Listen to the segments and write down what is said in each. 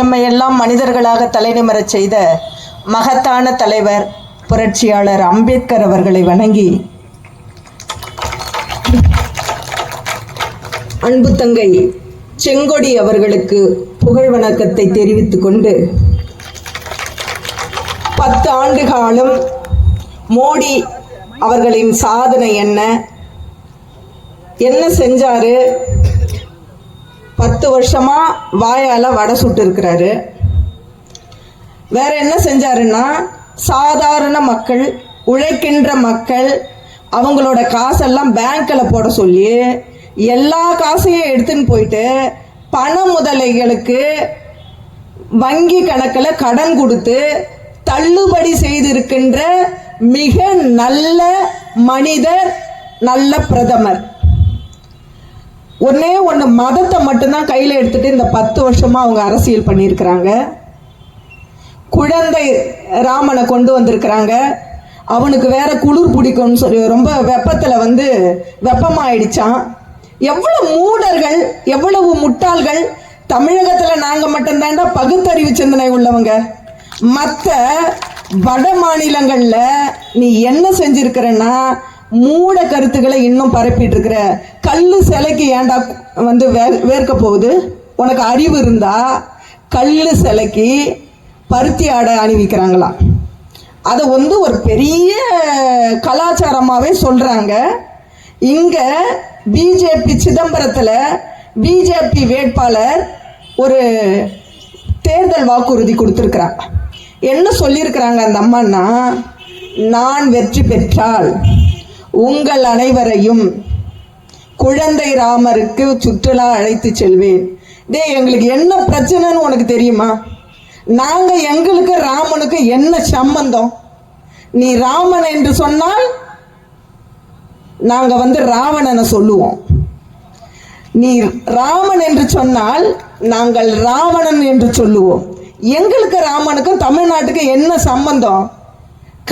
எம்மையெல்லாம் மனிதர்களாக தலைநிமிரச் செய்த மகத்தான தலைவர் புரட்சியாளர் அம்பேத்கர் அவர்களை வணங்கி அன்பு தங்கை செங்கொடி அவர்களுக்கு புகழ் வணக்கத்தை தெரிவித்துக் கொண்டு 10 ஆண்டு காலம் மோடி அவர்களின் சாதனை என்ன செஞ்சாரு? 10 வருஷமா வாயால வடை சுட்டு இருக்கிறாரு. வேற என்ன செஞ்சாருன்னா, சாதாரண மக்கள், உழைக்கின்ற மக்கள் அவங்களோட காசெல்லாம் பேங்க்ல போட சொல்லி எல்லா காசையும் எடுத்துன்னு போயிட்டு பண முதலைகளுக்கு வங்கி கணக்கில் கடன் கொடுத்து தள்ளுபடி செய்திருக்கின்ற மிக நல்ல மனிதர், நல்ல பிரதமர். ஒன்னே ஒன்று, மதத்தை மட்டும்தான் கையில் எடுத்துட்டு இந்த 10 வருஷமா அவங்க அரசியல் பண்ணியிருக்கிறாங்க. குழந்தை ராமனை கொண்டு வந்திருக்கிறாங்க. அவனுக்கு வேற குளிர் பிடிக்கும்னு சொல்லி ரொம்ப வெப்பத்தில் வெப்பமாயிடுச்சான். எவ்வளவு மூடர்கள், எவ்வளவு முட்டாள்கள்! தமிழகத்தில் நாங்கள் மட்டும்தாண்டா பகுத்தறிவு சிந்தனை உள்ளவங்க. மற்ற வட மாநிலங்களில் நீ என்ன செஞ்சிருக்கிறன்னா, மூட கருத்துக்களை இன்னும் பரப்பிட்டு இருக்கிற. கல்லு சிலைக்கு ஏண்டா வேர்க்க போகுது? உனக்கு அறிவு இருந்தா கல்லு சிலைக்கு பருத்தி ஆடை அணிவிக்கிறாங்களாம். அதை ஒரு பெரிய கலாச்சாரமாகவே சொல்கிறாங்க. இங்கே பிஜேபி சிதம்பரத்தில் பிஜேபி வேட்பாளர் ஒரு தேர்தல் வாக்குறுதி கொடுத்துருக்குறாங்க. என்ன சொல்லியிருக்கிறாங்க அந்த அம்மான்னா, நான் வெற்றி பெற்றால் உங்கள் அனைவரையும் குழந்தை ராமருக்கு சுற்றுலா அழைத்து செல்வேன். எங்களுக்கு என்ன பிரச்சனைன்னு உனக்கு தெரியுமா? நாங்கள் எங்களுக்கு ராமனுக்கு என்ன சம்பந்தம்? நீ ராமன் என்று சொன்னால் நாங்கள் ராவணனை சொல்லுவோம். நீ ராமன் என்று சொன்னால் நாங்கள் ராவணன் என்று சொல்லுவோம். எங்களுக்கு ராமனுக்கும் தமிழ்நாட்டுக்கு என்ன சம்பந்தம்?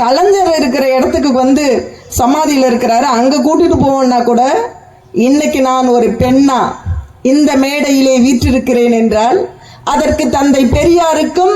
கலைஞர் இருக்கிற இடத்துக்கு சமாதியில் இருக்கிறாரு, அங்கே கூட்டிட்டு போவோம்னா கூட, இன்னைக்கு நான் ஒரு பெண்ணா இந்த மேடையிலே வீற்றிருக்கிறேன் என்றால் அதற்கு தந்தை பெரியாருக்கும்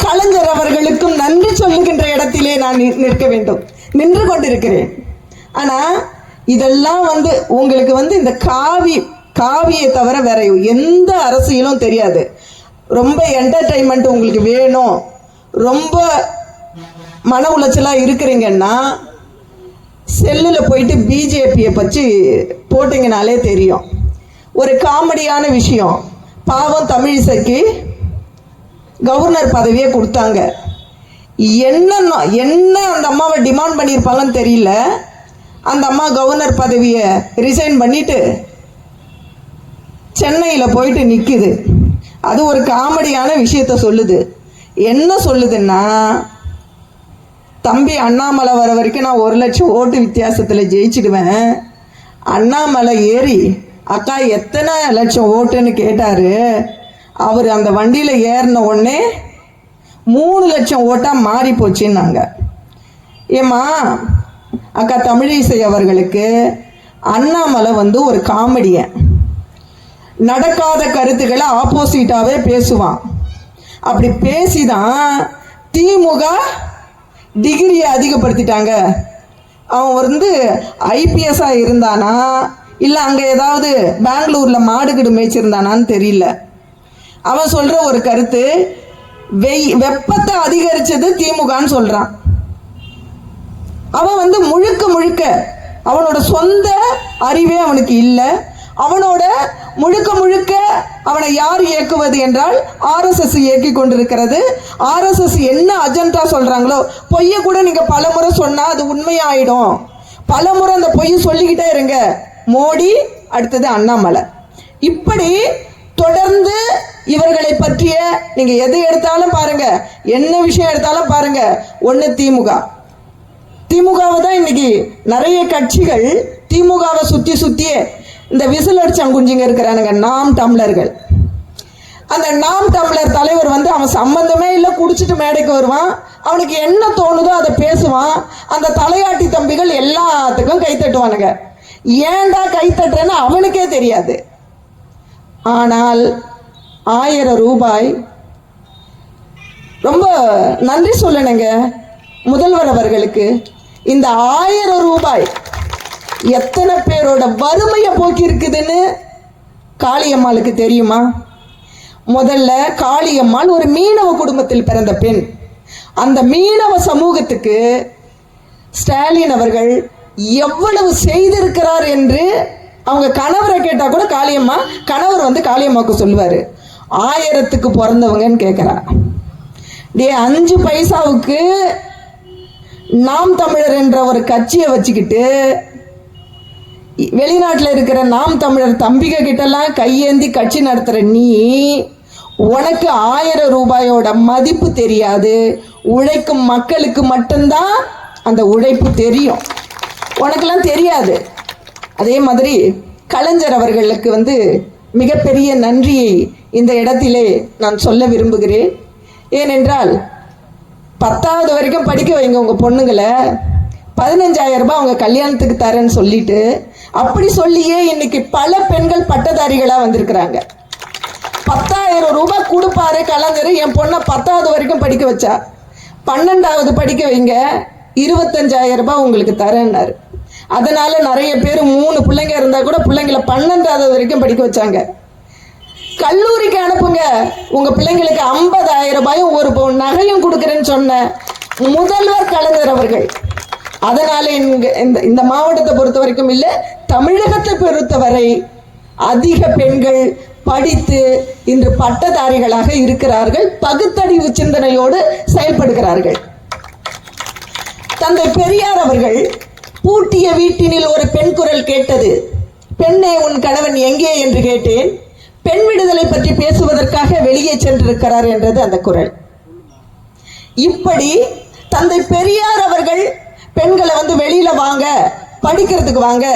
கலைஞர் அவர்களுக்கும் நன்றி சொல்லுகின்ற இடத்திலே நான் நிற்க வேண்டும், நின்று கொண்டிருக்கிறேன். ஆனா இதெல்லாம் உங்களுக்கு இந்த காவியை தவிர வேற எந்த அரசியலும் தெரியாது. ரொம்ப என்டர்டைன்மெண்ட் உங்களுக்கு வேணும், ரொம்ப மன உளைச்சலாக இருக்கிறீங்கன்னா செல்லில் போயிட்டு பிஜேபியை பற்றி போட்டிங்கனாலே தெரியும். ஒரு காமெடியான விஷயம், பாவம் தமிழிசைக்கு கவர்னர் பதவியே கொடுத்தாங்க. என்ன அந்த அம்மாவை டிமாண்ட் பண்ணியிருப்பாங்கன்னு தெரியல. அந்த அம்மா கவர்னர் பதவியை ரிசைன் பண்ணிட்டு சென்னையில் போயிட்டு நிற்குது. அது ஒரு காமெடியான விஷயத்த சொல்லுது. என்ன சொல்லுதுன்னா, தம்பி அண்ணாமலை வர வரைக்கும் நான் 1 லட்சம் ஓட்டு வித்தியாசத்தில் ஜெயிச்சிடுவேன். அண்ணாமலை ஏறி அக்கா எத்தனை லட்சம் ஓட்டுன்னு கேட்டார். அவர் அந்த வண்டியில் ஏறின உடனே 3 லட்சம் ஓட்டாக மாறி போச்சுன்னாங்க. ஏம்மா அக்கா தமிழிசை அவர்களுக்கு அண்ணாமலை ஒரு காமெடியன். நடக்காத கருத்துக்களை ஆப்போசிட்டாகவே பேசுவான். அப்படி பேசிதான் திமுக டிகிரியை அதிகப்படுத்திட்டாங்க. அவன் ஐபிஎஸ்ஸாக இருந்தானா இல்லை அங்கே ஏதாவது பெங்களூரில் மாடுகிடு மேய்ச்சிருந்தானான்னு தெரியல. அவன் சொல்கிற ஒரு கருத்து, வெப்பத்தை அதிகரித்தது திமுகன்னு சொல்கிறான். அவன் முழுக்க முழுக்க அவனோட சொந்த அறிவே அவனுக்கு இல்லை. அவனோட முழுக்க முழுக்க அவனை யார் இயக்குவது என்றால் ஆர்எஸ்எஸ் இயக்கி கொண்டிருக்கிறது. ஆர்எஸ்எஸ் என்ன அஜெண்டா சொல்றாங்களோ, பொய்ய கூட நீங்க பலமுறை சொன்னா அது உண்மையாயிடும். பலமுறை அந்த பொய் சொல்லிக்கிட்டே இருங்க. மோடி, அடுத்தது அண்ணாமலை, இப்படி தொடர்ந்து இவர்களை பற்றிய நீங்க எது எடுத்தாலும் பாருங்க, என்ன விஷயம் எடுத்தாலும் பாருங்க. ஒன்று திமுகவை தான் இன்னைக்கு நிறைய கட்சிகள் திமுகவை சுத்தியே இந்த விசில் அடிச்சாங்குஞ்சிங்க இருக்கிறானுங்க, நாம் தமிழர்கள். அந்த நாம் தமிழர் தலைவர் அவன் சம்பந்தமே இல்லை, குடிச்சிட்டு மேடைக்கு வருவான், அவனுக்கு என்ன தோணுதோ அதை பேசுவான். அந்த தலையாட்டி தம்பிகள் எல்லாத்துக்கும் கை தட்டுவானுங்க. ஏன்டா கை தட்டுறேன்னு அவனுக்கே தெரியாது. ஆனால் 1000 ரூபாய். ரொம்ப நன்றி சொல்லணுங்க முதல்வர் அவர்களுக்கு. இந்த 1000 ரூபாய் எத்தனை பேரோட வறுமையை போக்கி இருக்குதுன்னு காளியம்மாளுக்கு தெரியுமா? முதல்ல காளியம்மாள் ஒரு மீனவ குடும்பத்தில் பிறந்த பெண். அந்த மீனவ சமூகத்துக்கு ஸ்டாலின் அவர்கள் எவ்வளவு செய்திருக்கிறார் என்று அவங்க கணவரை கேட்டா கூட கணவர் காளியம்மாவுக்கு சொல்லுவாரு, 1000க்கு பிறந்தவங்கன்னு கேட்கிறா. 5 பைசாவுக்கு நாம் தமிழர் என்ற ஒரு கட்சியை வச்சுக்கிட்டு வெளிநாட்டில் இருக்கிற நாம் தமிழர் தம்பிக கிட்டலாம் கையேந்தி கட்சி நடத்துற நீ, உனக்கு 1000 ரூபாயோட மதிப்பு தெரியாது. உழைக்கும் மக்களுக்கு மட்டும்தான் அந்த உழைப்பு தெரியும், உனக்கெல்லாம் தெரியாது. அதே மாதிரி கலைஞர் அவர்களுக்கு மிகப்பெரிய நன்றியை இந்த இடத்திலே நான் சொல்ல விரும்புகிறேன். ஏனென்றால் 10வது வரைக்கும் படிக்க வைங்க உங்கள் பொண்ணுங்களை, 15,000 ரூபாய் அவங்க கல்யாணத்துக்கு தரேன்னு சொல்லிட்டு, அப்படி சொல்லியே இன்னைக்கு பல பெண்கள் பட்டதாரிகளாக வந்திருக்கிறாங்க. 10,000 ரூபாய் கொடுப்பாரு கலைஞர். என் பொண்ணை 10வது வரைக்கும் படிக்க வச்சா, 12வது படிக்க வைங்க, 25,000 ரூபாய் உங்களுக்கு தரேன்னாரு. அதனால நிறைய பேர் 3 பிள்ளைங்க இருந்தா கூட பிள்ளைங்களை 12வது வரைக்கும் படிக்க வச்சாங்க. கல்லூரிக்கு அனுப்புங்க உங்க பிள்ளைங்களுக்கு 50,000 ரூபாயும் ஒரு நகையும் கொடுக்குறேன்னு சொன்ன முதல்வர் கலைஞர் அவர்கள். அதனால இந்த மாவட்டத்தை பொறுத்த வரைக்கும் இல்லை, தமிழகத்தை பொறுத்தவரை அதிக பெண்கள் படித்து இன்று பட்டதாரிகளாக இருக்கிறார்கள், பகுத்தறிவு சிந்தனையோடு செயல்படுகிறார்கள். தந்தை பெரியார் அவர்கள் பூட்டிய வீட்டினில் ஒரு பெண் குரல் கேட்டது, பெண்ணே உன் கணவன் எங்கே என்று கேட்டேன், பெண் விடுதலை பற்றி பேசுவதற்காக வெளியே சென்றிருக்கிறார் என்றது அந்த குரல். இப்படி தந்தை பெரியார் அவர்கள் பெண்களை வெளியில வாங்க, படிக்கிறதுக்கு வாங்க.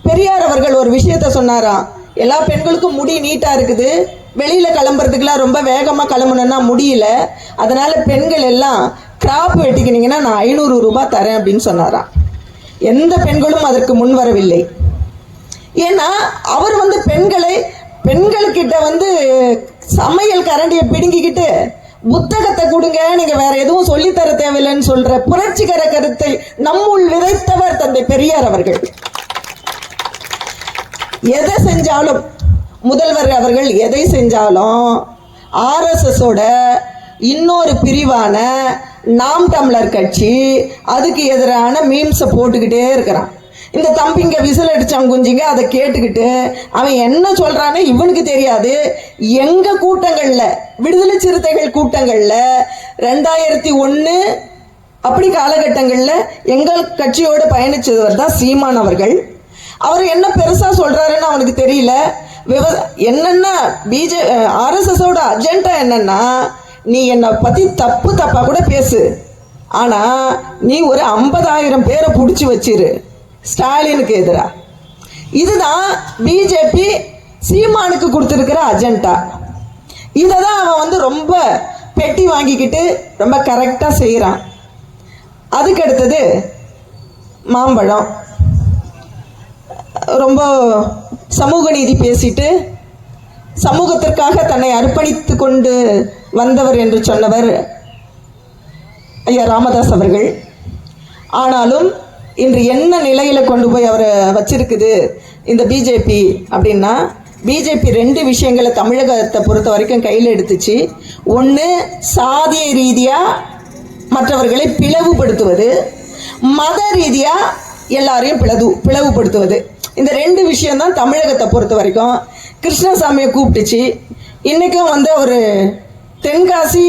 பெரியார் அவர்கள் ஒரு விஷயத்த சொன்னாராம், எல்லா பெண்களுக்கும் முடி நீட்டா இருக்குது, வெளியில கிளம்புறதுக்குலாம் ரொம்ப வேகமா கிளம்பணும்னா முடியல, அதனால பெண்கள் எல்லாம் கிராப் வெட்டிக்கினீங்கன்னா நான் 500 ரூபாய் தரேன் அப்படின்னு சொன்னாராம். எந்த பெண்களும் அதற்கு முன் வரவில்லை. ஏன்னா அவர் பெண்கள்கிட்ட சமையல் கரண்டியை பிடுங்கிக்கிட்டு புத்தகத்தை கொடுங்க, நீங்க வேற எதுவும் சொல்லித்தர தேவையில்லைன்னு சொல்ற புரட்சிகர கருத்தை நம்முள் விதைத்தவர் தந்தை பெரியார் அவர்கள். எதை செஞ்சாலும் முதல்வர் அவர்கள் எதை செஞ்சாலும் RSSோட இன்னொரு பிரிவான நாம் தமிழர் கட்சி அதுக்கு எதிரான மீம்ஸை போட்டுக்கிட்டே இருக்கிறான். இந்த தம்பிங்க விசில் அடிச்சான் குஞ்சிங்க அதை கேட்டுக்கிட்டு அவன் என்ன சொல்றானே இவனுக்கு தெரியாது. எங்க கூட்டங்கள்ல, விடுதலை சிறுத்தைகள் கூட்டங்கள்ல 2001 அப்படி காலகட்டங்கள்ல எங்கள் கட்சியோடு பயணிச்சவர் தான் சீமான் அவர்கள். அவர் என்ன பெருசா சொல்றாருன்னு அவனுக்கு தெரியல. என்னன்னா RSSோட அஜெண்டா என்னன்னா, நீ என்னை பத்தி தப்பா கூட பேசு, ஆனா நீ ஒரு 50,000 பேரை பிடிச்சி வச்சிரு ஸ்டாலினுக்கு எதிரா. இதுதான் பிஜேபி சீமானுக்கு கொடுத்திருக்கிற அஜெண்டா. இதை தான் அவன் ரொம்ப பெட்டி வாங்கிக்கிட்டு ரொம்ப கரெக்டா செய்யறான். அதுக்கு அடுத்தது மாம்பழம், ரொம்ப சமூக நீதி பேசிட்டு சமூகத்திற்காக தன்னை அர்ப்பணித்து கொண்டு வந்தவர் என்று சொன்னவர் ஐயா ராமதாஸ் அவர்கள். ஆனாலும் இன்று என்ன நிலையில கொண்டு போய் அவரை வச்சிருக்குது இந்த பிஜேபி அப்படின்னா, பிஜேபி 2 விஷயங்களை தமிழகத்தை பொறுத்த வரைக்கும் கையில் எடுத்துச்சு. ஒன்று, சாதிய ரீதியா மற்றவர்களை பிளவுபடுத்துவது, மத ரீதியா எல்லாரையும் பிளவுபடுத்துவது. இந்த 2 விஷயம் தான் தமிழகத்தை பொறுத்த வரைக்கும். கிருஷ்ணசாமியை கூப்பிட்டுச்சு. இன்னைக்கும் ஒரு தென்காசி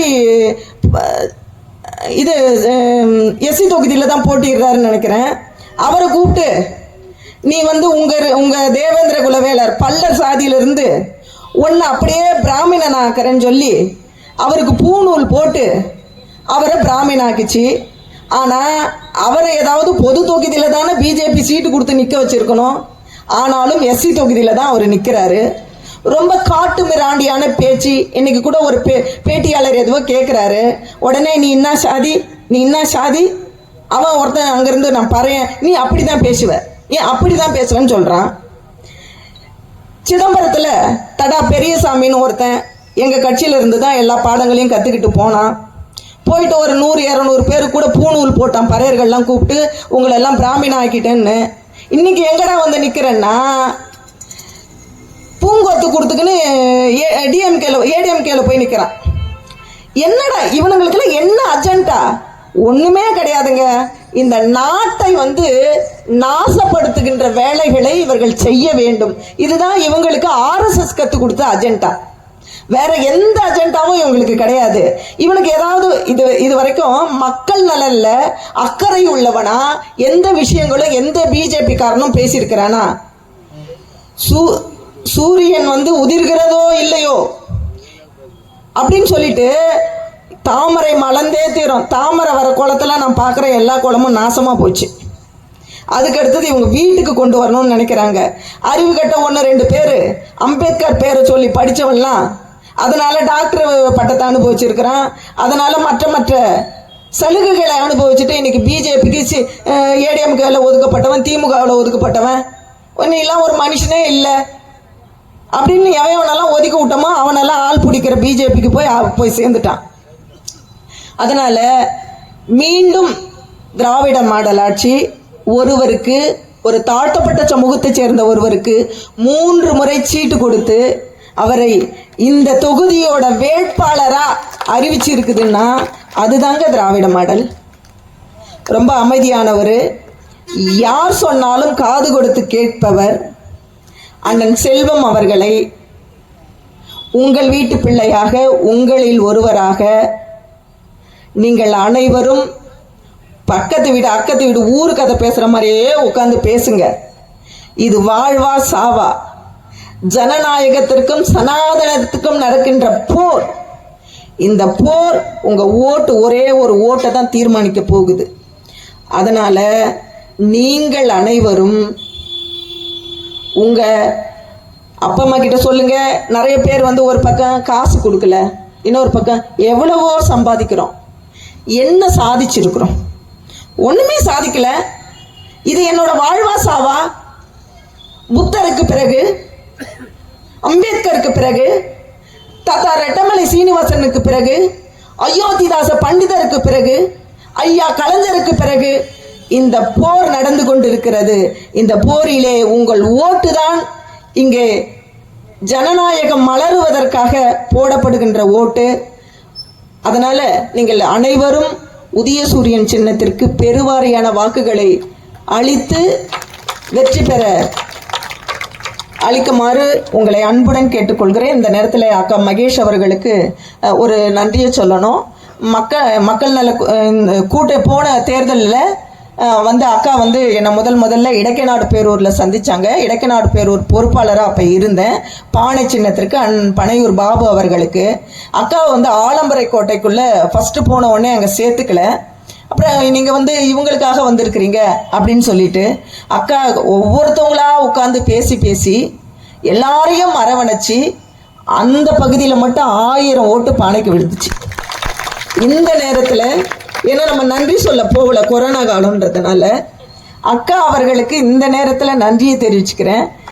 இது எஸ்சி தொகுதியில் தான் போட்டிடுறாருன்னு நினைக்கிறேன். அவரை கூப்பிட்டு நீ உங்க தேவேந்திர குலவேலர் பல்லர் சாதியிலிருந்து ஒன்று அப்படியே பிராமணனாக்கிறேன்னு சொல்லி அவருக்கு பூநூல் போட்டு அவரை பிராமணாக்கிச்சு. ஆனால் அவரை ஏதாவது பொது தொகுதியில் தானே பிஜேபி சீட்டு கொடுத்து நிற்க வச்சிருக்கணும். ஆனாலும் எஸ்சி தொகுதியில் தான் அவர் நிற்கிறாரு. ரொம்ப காட்டு மிராண்டியான பேச்சு. இன்னைக்கு கூட ஒரு பேட்டியாளர் எதுவோ கேட்குறாரு, உடனே நீ என்ன சாதி, அவன் ஒருத்தன் அங்கேருந்து நான் பறையன், நீ அப்படி தான் பேசுவ, நீ அப்படி தான் பேசுவேன்னு சொல்கிறான். சிதம்பரத்துல தடா பெரியசாமின்னு ஒருத்தன் எங்க கட்சியில இருந்து தான் எல்லா பாடங்களையும் கத்துக்கிட்டு போனான். போயிட்டு ஒரு 100-200 பேரு கூட பூணூல் போட்டான், பறையர்கள்லாம் கூப்பிட்டு உங்களை எல்லாம் பிராமண ஆக்கிட்டேன்னு. இன்னைக்கு எங்கடா வந்து நிக்கிறேன்னா பூங்கொத்து கொடுத்துக்குன்னு ஏடிஎம்கேல போய் நிக்கிறான். என்னடா இவனுங்களுக்குலாம் என்ன அஜெண்டா? ஒண்ணுமே கிடையாதுங்க. இந்த நாட்டை வந்து நாசப்படுத்துகின்ற வேலைகளை இவர்கள் செய்ய வேண்டும். இதுதான் இவங்களுக்கு ஆர்எஸ்எஸ் கத்து கொடுத்த அஜெண்டா. வேற எந்த அஜெண்டாவும் இவங்களுக்கு கிடையாது. இவனுக்கு ஏதாவது இது வரைக்கும் மக்கள் நலன்ல அக்கறை உள்ளவனா எந்த விஷயங்களும் எந்த பிஜேபி காரனும் பேசியிருக்கிறானா? சூரியன் வந்து உதிர்கிறதோ இல்லையோ அப்படின்னு சொல்லிட்டு தாமரை மலர்ந்தே தீரும். தாமரை வர குளத்துல நான் பார்க்குற எல்லா குளமும் நாசமா போச்சு. அதுக்கு அடுத்தது இவங்க வீட்டுக்கு கொண்டு வரணும்னு நினைக்கிறாங்க. அறிவு கட்ட 1-2 பேர் அம்பேத்கர் பேரை சொல்லி படித்தவன்லாம் அதனால டாக்டர் பட்டத்தை அனுபவிச்சிருக்கிறான். அதனால மற்ற சலுகைகளை அனுபவிச்சுட்டு இன்னைக்கு பிஜேபிக்கு ஏடிஎம்கேல ஒதுக்கப்பட்டவன், திமுகவில் ஒதுக்கப்பட்டவன், ஒன்னும் ஒரு மனுஷனே இல்லை அப்படின்னு எவனெல்லாம் ஒதுக்கி விட்டோமோ அவனெல்லாம் ஆள் பிடிக்கிற பிஜேபிக்கு போய் சேர்ந்துட்டான். அதனால மீண்டும் திராவிட மாடல் ஆட்சி ஒருவருக்கு, ஒரு தாழ்த்தப்பட்ட சமூகத்தை சேர்ந்த ஒருவருக்கு 3 முறை சீட்டு கொடுத்து அவரை இந்த தொகுதியோட வேட்பாளரா அறிவிச்சிருக்குதுன்னா அதுதாங்க திராவிட மாடல். ரொம்ப அமைதியானவர், யார் சொன்னாலும் காது கொடுத்து கேட்பவர். அண்ணன் செல்வம் அவர்களை உங்கள் வீட்டு பிள்ளையாக, உங்களில் ஒருவராக நீங்கள் அனைவரும் பக்கத்து வீடு அக்கத்து வீடு ஊரு கதை பேசுற மாதிரியே உட்கார்ந்து பேசுங்க. இது வாழ்வா சாவா, ஜனநாயகத்திற்கும் சனாதனத்துக்கும் நடக்கின்ற போர். இந்த போர் உங்க ஓட்டு, ஒரே ஒரு ஓட்டை தான் தீர்மானிக்க போகுது. அதனால நீங்கள் அனைவரும் உங்க அப்பா அம்மா கிட்ட சொல்லுங்க. நிறைய பேர் வந்து ஒரு பக்கம் காசு கொடுக்கல, இன்னொரு பக்கம் எவ்வளவோ சம்பாதிக்கிறோம். என்ன சாதிச்சிருக்கிறோம்? ஒண்ணுமே சாதிக்கல. இது என்னோட வாழ்வா சாவா? புத்தருக்கு பிறகு, அம்பேத்கருக்கு பிறகு, தாத்தா ரெட்டமலை சீனிவாசனுக்கு பிறகு, அயோத்திதாச பண்டிதருக்கு பிறகு, ஐயா கலைஞருக்கு பிறகு இந்த போர் நடந்து கொண்டிருக்கிறது. இந்த போரிலே உங்கள் ஓட்டு தான் இங்கே ஜனநாயகம் மலருவதற்காக போடப்படுகின்ற ஓட்டு. அதனால நீங்கள் அனைவரும் உதயசூரியன் சின்னத்திற்கு பெருவாரியான வாக்குகளை அளித்து வெற்றி பெற அளிக்குமாறு உங்களை அன்புடன் கேட்டுக்கொள்கிறேன். இந்த நேரத்தில் அக்கா மகேஷ் அவர்களுக்கு ஒரு நன்றியை சொல்லணும். மக்கள் நல போன தேர்தலில் வந்து அக்கா வந்து என்னை முதல்ல இடக்கைநாடு பேரூரில் சந்தித்தாங்க. இடக்கைநாடு பேரூர் பொறுப்பாளராக அப்போ இருந்தேன். பானை சின்னத்திற்கு பனையூர் பாபு அவர்களுக்கு. அக்கா வந்து ஆலம்பரை கோட்டைக்குள்ளே ஃபஸ்ட்டு போன உடனே அங்கே சேர்த்துக்கல. அப்புறம் நீங்கள் வந்து இவங்களுக்காக வந்திருக்கிறீங்க அப்படின்னு சொல்லிட்டு அக்கா ஒவ்வொருத்தவங்களா உட்காந்து பேசி எல்லாரையும் அரவணைச்சி அந்த பகுதியில் மட்டும் 1000 ஓட்டு பானைக்கு விழுந்துச்சு. இந்த நேரத்தில் ஏன்னா நம்ம நன்றி சொல்ல போகல, கொரோனா காலம்ன்றதுனால அக்கா அவர்களுக்கு இந்த நேரத்தில் நன்றியை தெரிவிச்சுக்கிறேன்.